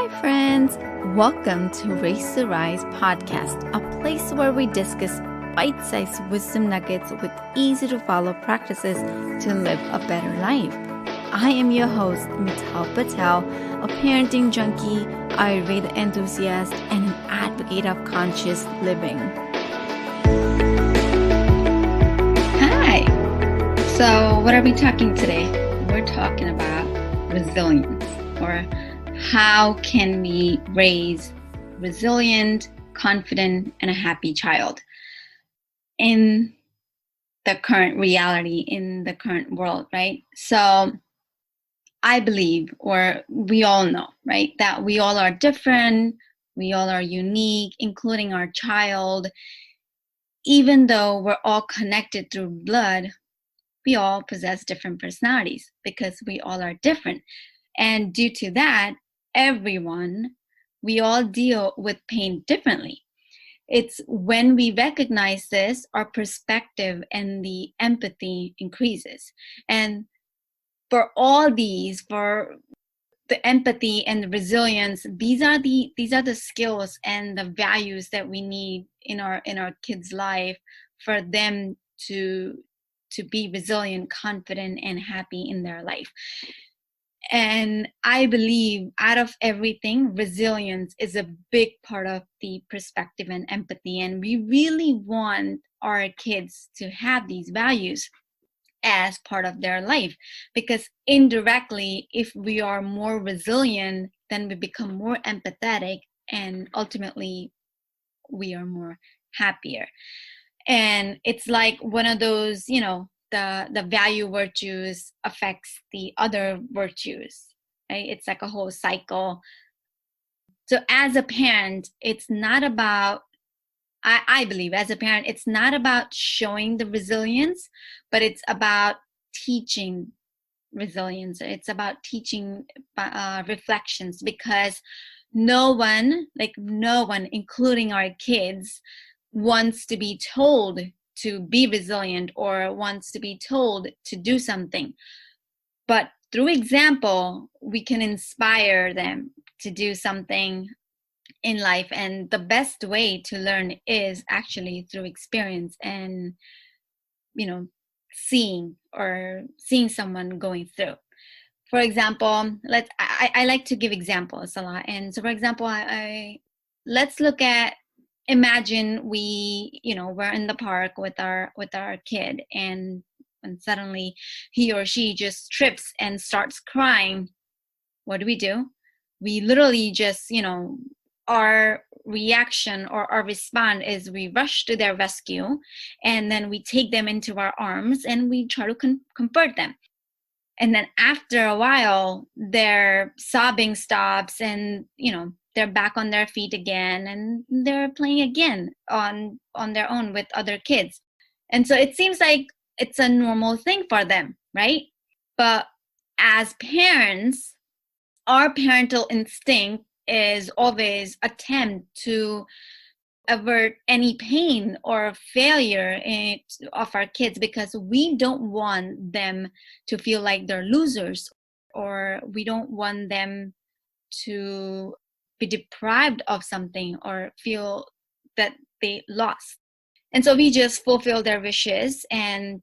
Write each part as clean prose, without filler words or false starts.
Hi, friends. Welcome to Race to Rise podcast, a place where we discuss bite sized wisdom nuggets with easy to follow practices to live a better life. I am your host, Mital Patel, a parenting junkie, Ayurveda enthusiast, and an advocate of conscious living. Hi. So, what are we talking today? We're talking about resilience, or how can we raise resilient, confident, and a happy child in the current reality, in the current world, right? So I believe, or we all know, right, that we all are different, we all are unique, including our child. Even though we're all connected through blood, we all possess different personalities because we all are different. And due to that, we all deal with pain differently. It's when we recognize this, our perspective and the empathy increases. And for the empathy and the resilience, these are the skills and the values that we need in our kids' life for them to be resilient, confident, and happy in their life. And I believe out of everything, resilience is a big part of the perspective and empathy. And we really want our kids to have these values as part of their life, because indirectly, if we are more resilient, then we become more empathetic, and ultimately we are more happier. And it's like one of those, the value virtues affects the other virtues, right? It's like a whole cycle. So as a parent, it's not about, I believe as a parent, it's not about showing the resilience, but it's about teaching resilience. It's about teaching reflections, because no one, including our kids, wants to be told to be resilient or wants to be told to do something. But through example, we can inspire them to do something in life. And the best way to learn is actually through experience and, seeing someone going through. For example, I like to give examples a lot. And so, for example, let's look at, imagine we're in the park with our kid, and suddenly he or she just trips and starts crying. What do? We literally just, our reaction or our response is we rush to their rescue, and then we take them into our arms and we try to comfort them. And then after a while, their sobbing stops, and they're back on their feet again, and they're playing again on their own with other kids. And so it seems like it's a normal thing for them, right? But as parents, our parental instinct is always attempt to avert any pain or failure of our kids, because we don't want them to feel like they're losers, or we don't want them to be deprived of something or feel that they lost. And so we just fulfill their wishes. And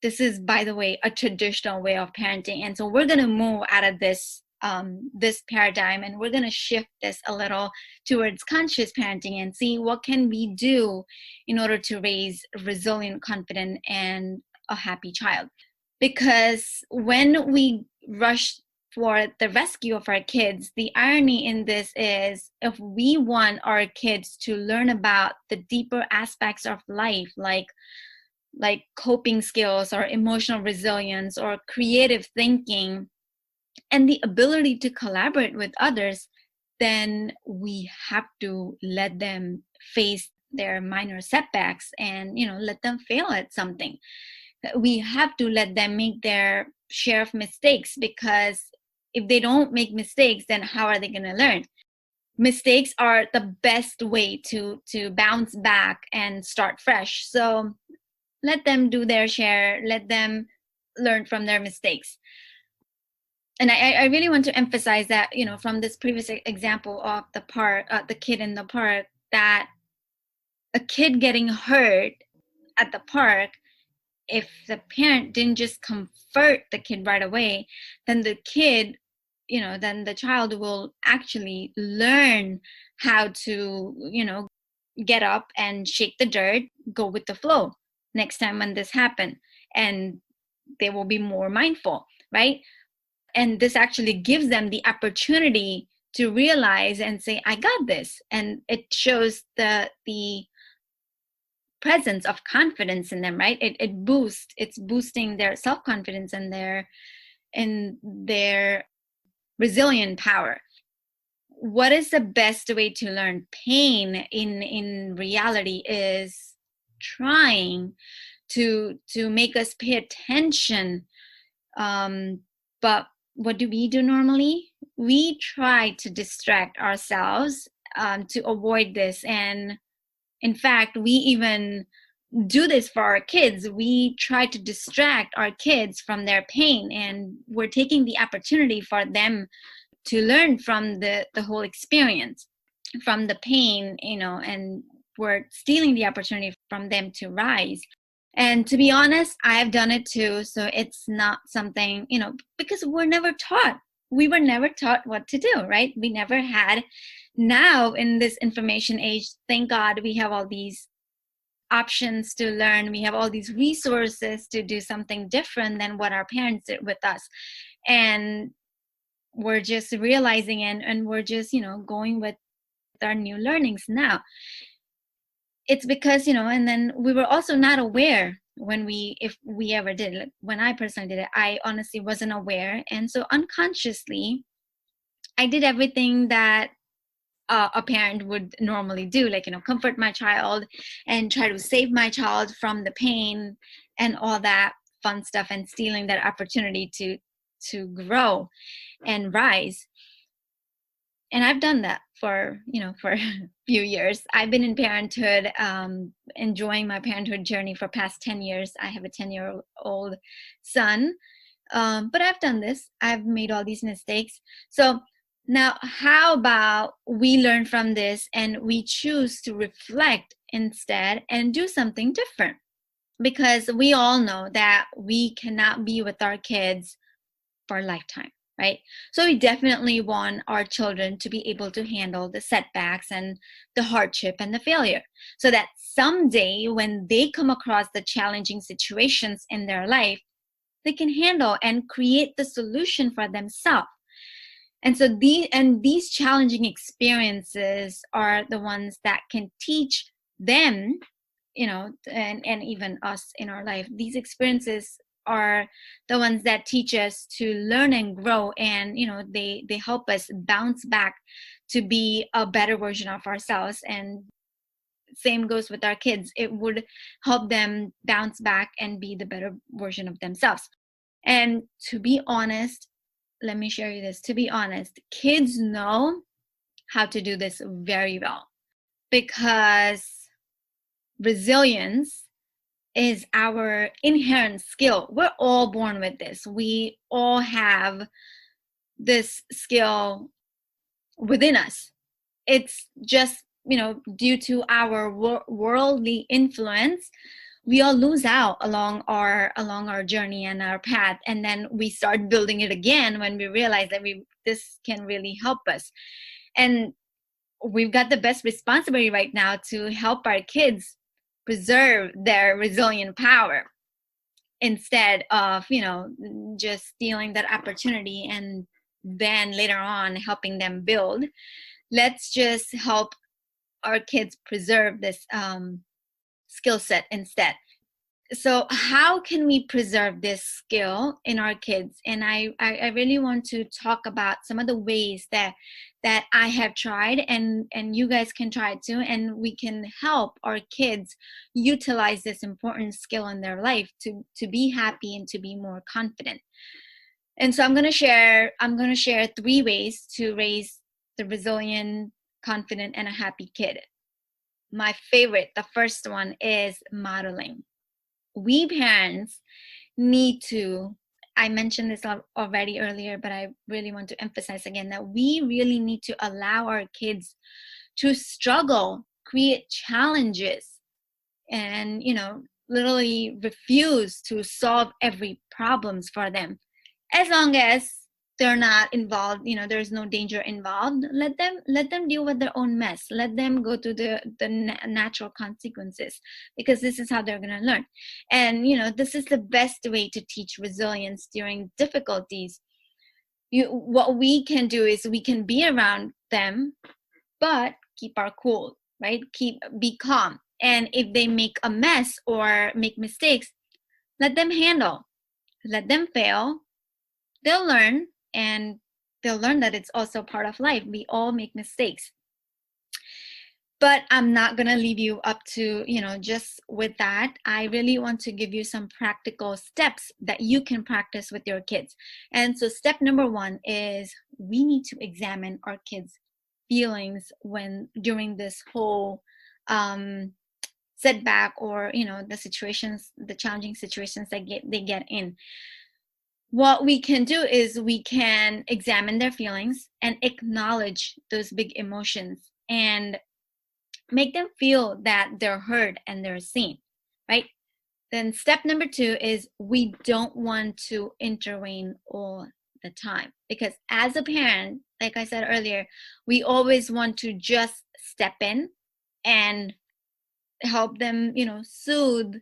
this is, by the way, a traditional way of parenting. And so we're going to move out of this paradigm, and we're going to shift this a little towards conscious parenting and see what can we do in order to raise resilient, confident, and a happy child. Because when we rush for the rescue of our kids, the irony in this is, if we want our kids to learn about the deeper aspects of life, like coping skills or emotional resilience or creative thinking, and the ability to collaborate with others, then we have to let them face their minor setbacks and, let them fail at something. We have to let them make their share of mistakes, because if they don't make mistakes, then how are they going to learn? Mistakes are the best way to bounce back and start fresh. So let them do their share, let them learn from their mistakes. and I really want to emphasize that, from this previous example of the park, the kid in the park, that a kid getting hurt at the park, if the parent didn't just comfort the kid right away, then the kid, then the child will actually learn how to, get up and shake the dirt, go with the flow next time when this happens. And they will be more mindful, right? And this actually gives them the opportunity to realize and say, I got this. And it shows the presence of confidence in them, right? It's boosting their self-confidence and their resilient power. What is the best way to learn pain in reality is trying to make us pay attention. But what do we do normally? We try to distract ourselves, to avoid this. And in fact, we even do this for our kids. We try to distract our kids from their pain, and we're taking the opportunity for them to learn from the whole experience, from the pain, and we're stealing the opportunity from them to rise. And to be honest, I've done it too. So it's not something, because we were never taught what to do, right? We never had. Now in this information age, thank God we have all these options to learn. We have all these resources to do something different than what our parents did with us. And we're just realizing, and we're just, going with our new learnings now. It's because, and then we were also not aware if we ever did. Like, when I personally did it, I honestly wasn't aware. And so unconsciously, I did everything that a parent would normally do, like, comfort my child and try to save my child from the pain and all that fun stuff, and stealing that opportunity to grow and rise. And I've done that for a few years. I've been in parenthood, enjoying my parenthood journey for past 10 years. I have a 10-year-old son. But I've done this. I've made all these mistakes. So now, how about we learn from this and we choose to reflect instead and do something different? Because we all know that we cannot be with our kids for a lifetime, right? So we definitely want our children to be able to handle the setbacks and the hardship and the failure, so that someday when they come across the challenging situations in their life, they can handle and create the solution for themselves. And so these challenging experiences are the ones that can teach them, and even us in our life. These experiences are the ones that teach us to learn and grow, and they help us bounce back to be a better version of ourselves. And same goes with our kids. It would help them bounce back and be the better version of themselves. And to be honest, let me share you this. To be honest, kids know how to do this very well, because resilience is our inherent skill. We're all born with this. We all have this skill within us. It's just, due to our worldly influence, we all lose out along our journey and our path, and then we start building it again when we realize that this can really help us. And we've got the best responsibility right now to help our kids preserve their resilient power, instead of just stealing that opportunity and then later on helping them build. Let's just help our kids preserve this skill set instead. So how can we preserve this skill in our kids? And I really want to talk about some of the ways that I have tried, and you guys can try it too, and we can help our kids utilize this important skill in their life to be happy and to be more confident. And so I'm going to share 3 ways to raise the resilient, confident, and a happy kid. My favorite, the first one, is modeling. We parents need to I mentioned this already earlier, but I really want to emphasize again that we really need to allow our kids to struggle, create challenges, and, literally refuse to solve every problems for them. As long as they're not involved, there's no danger involved, let them deal with their own mess. Let them go to the natural consequences, because this is how they're going to learn. And this is the best way to teach resilience during difficulties. What we can do is we can be around them, but keep our cool, right? Be calm. And if they make a mess or make mistakes, let them handle, let them fail. They'll learn, and they'll learn that it's also part of life. We all make mistakes. But I'm not going to leave you up to, just with that. I really want to give you some practical steps that you can practice with your kids. And so step number 1 is we need to examine our kids' feelings during this whole setback, or the challenging situations that they get in. What we can do is we can examine their feelings and acknowledge those big emotions and make them feel that they're heard and they're seen, right? Then step number 2 is we don't want to intervene all the time, because as a parent, like I said earlier, we always want to just step in and help them, soothe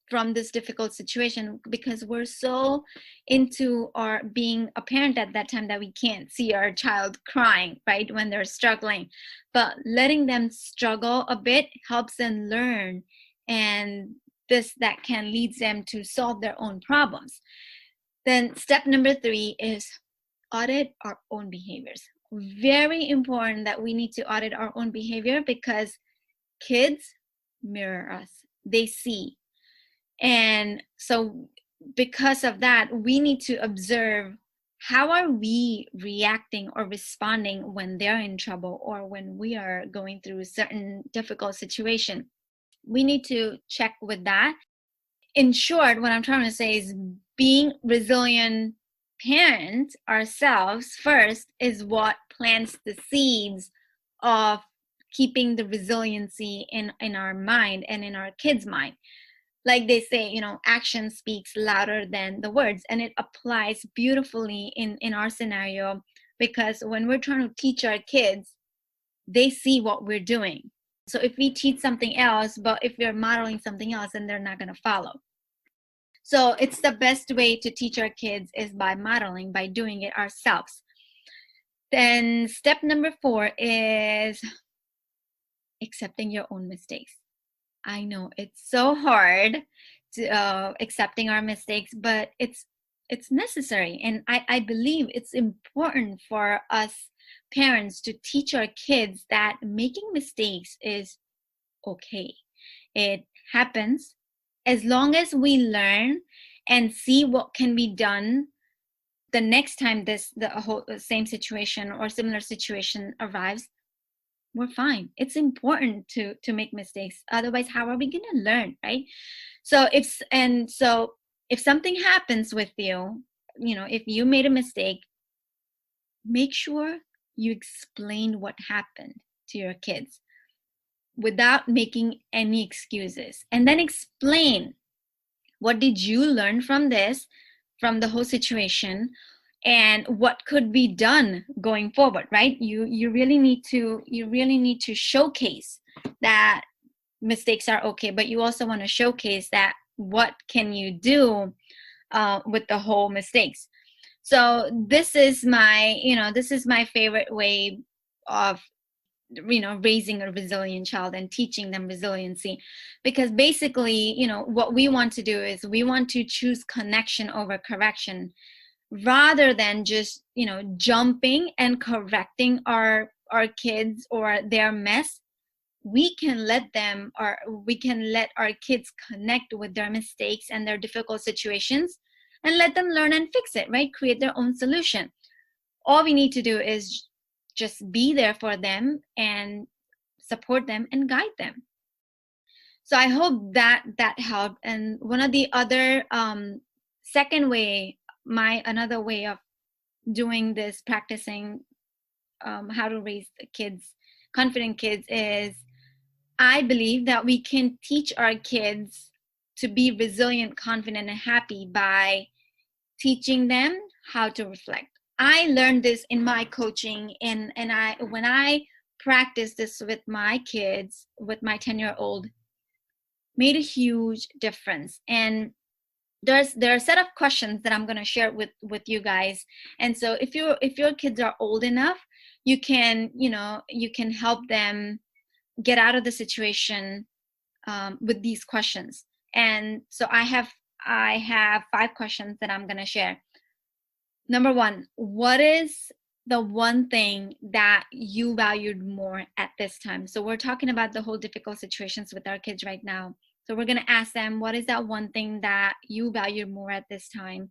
from this difficult situation, because we're so into our being a parent at that time that we can't see our child crying, right, when they're struggling. But letting them struggle a bit helps them learn, and that can lead them to solve their own problems. Then step number 3 is audit our own behaviors. Very important that we need to audit our own behavior, because kids mirror us. They see. And so because of that, we need to observe, how are we reacting or responding when they're in trouble or when we are going through a certain difficult situation. We need to check with that. In short, what I'm trying to say is being resilient parents ourselves first is what plants the seeds of keeping the resiliency in our mind and in our kids' mind. Like they say, action speaks louder than the words, and it applies beautifully in our scenario, because when we're trying to teach our kids, they see what we're doing. So if we teach something else, but if we're modeling something else, then they're not going to follow. So it's the best way to teach our kids is by modeling, by doing it ourselves. Then step number 4 is accepting your own mistakes. I know it's so hard to accepting our mistakes, but it's necessary. And I believe it's important for us parents to teach our kids that making mistakes is okay. It happens. As long as we learn and see what can be done the next time the same situation or similar situation arrives, we're fine. It's important to make mistakes. Otherwise, how are we going to learn, right? So if something happens with you, if you made a mistake, make sure you explain what happened to your kids without making any excuses. And then explain, what did you learn from the whole situation, and what could be done going forward, right? You really need to showcase that mistakes are okay, but you also want to showcase that what can you do with the whole mistakes. So this is my favorite way of raising a resilient child and teaching them resiliency, because basically what we want to do is we want to choose connection over correction, rather than just jumping and correcting our kids or their mess. We can let our kids connect with their mistakes and their difficult situations, and let them learn and fix it, right? Create their own solution. All we need to do is just be there for them and support them and guide them. So I hope that helped. And one of the other second way my another way of doing this, practicing how to raise kids, confident kids, is I believe that we can teach our kids to be resilient, confident, and happy by teaching them how to reflect. I learned this in my coaching, and I when I practice this with my kids, with my 10-year-old, made a huge difference. And there are a set of questions that I'm going to share with you guys. And so if your kids are old enough, you can you can help them get out of the situation with these questions. And so I have 5 questions that I'm going to share. Number 1, what is the one thing that you valued more at this time? So we're talking about the whole difficult situations with our kids right now. So we're going to ask them, what is that one thing that you valued more at this time?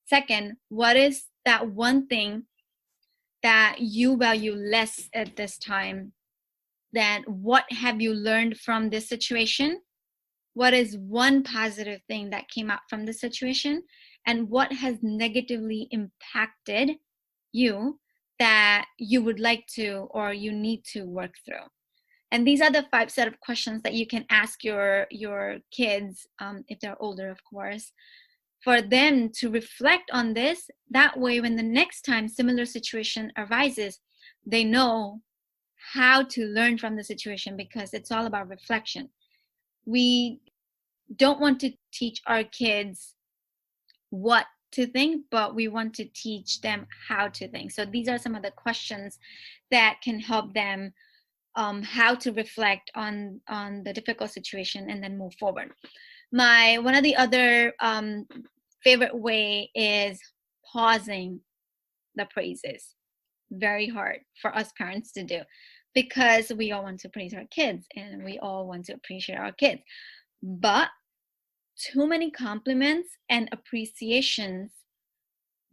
Second, what is that one thing that you value less at this time? Then what have you learned from this situation? What is one positive thing that came out from the situation? And what has negatively impacted you that you would like to or you need to work through? And these are the 5 set of questions that you can ask your kids, if they're older, of course, for them to reflect on this. That way, when the next time similar situation arises, they know how to learn from the situation, because it's all about reflection. We don't want to teach our kids what to think, but we want to teach them how to think. So these are some of the questions that can help them how to reflect on the difficult situation and then move forward. One of the other favorite way is pausing the praises. Very hard for us parents to do, because we all want to praise our kids and we all want to appreciate our kids. But too many compliments and appreciations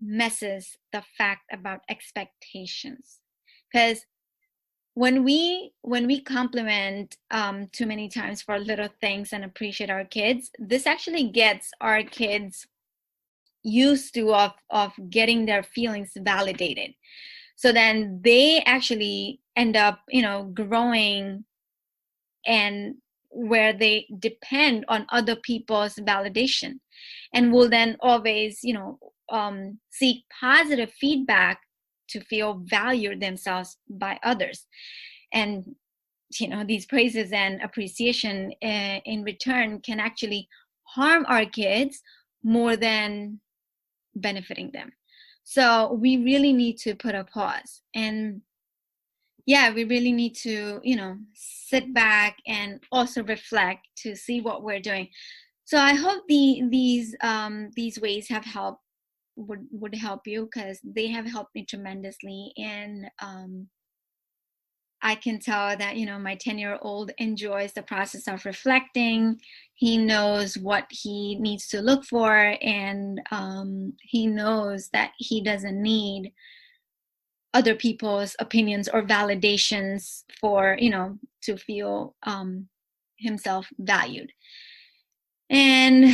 messes the fact about expectations. Because when we compliment too many times for little things and appreciate our kids, this actually gets our kids used to of getting their feelings validated. So then they actually end up, growing, and where they depend on other people's validation, and will then always, seek positive feedback to feel valued themselves by others. And, these praises and appreciation in return can actually harm our kids more than benefiting them. So we really need to put a pause, and we really need to, sit back and also reflect to see what we're doing. So I hope these ways have helped, would help you, because they have helped me tremendously. And I can tell that, my 10-year-old enjoys the process of reflecting. He knows what he needs to look for, and he knows that he doesn't need other people's opinions or validations for, to feel himself valued. And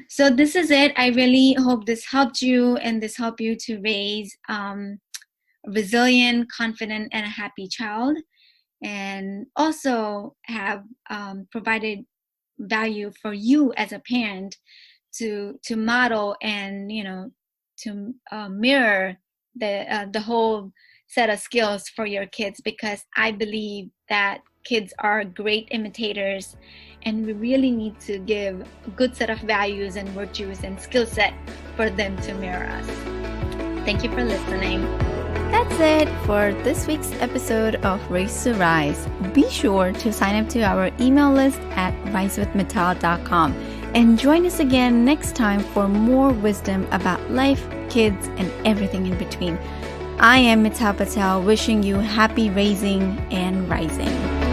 so this is it. I really hope this helped you, and this helped you to raise a resilient, confident, and a happy child, and also have provided value for you as a parent to model and, to mirror the whole set of skills for your kids, because I believe that kids are great imitators, and we really need to give a good set of values and virtues and skill set for them to mirror us. Thank you for listening. That's it for this week's episode of Raise to Rise. Be sure to sign up to our email list at risewithmittal.com and join us again next time for more wisdom about life, kids, and everything in between. I am Mittal Patel, wishing you happy raising and rising.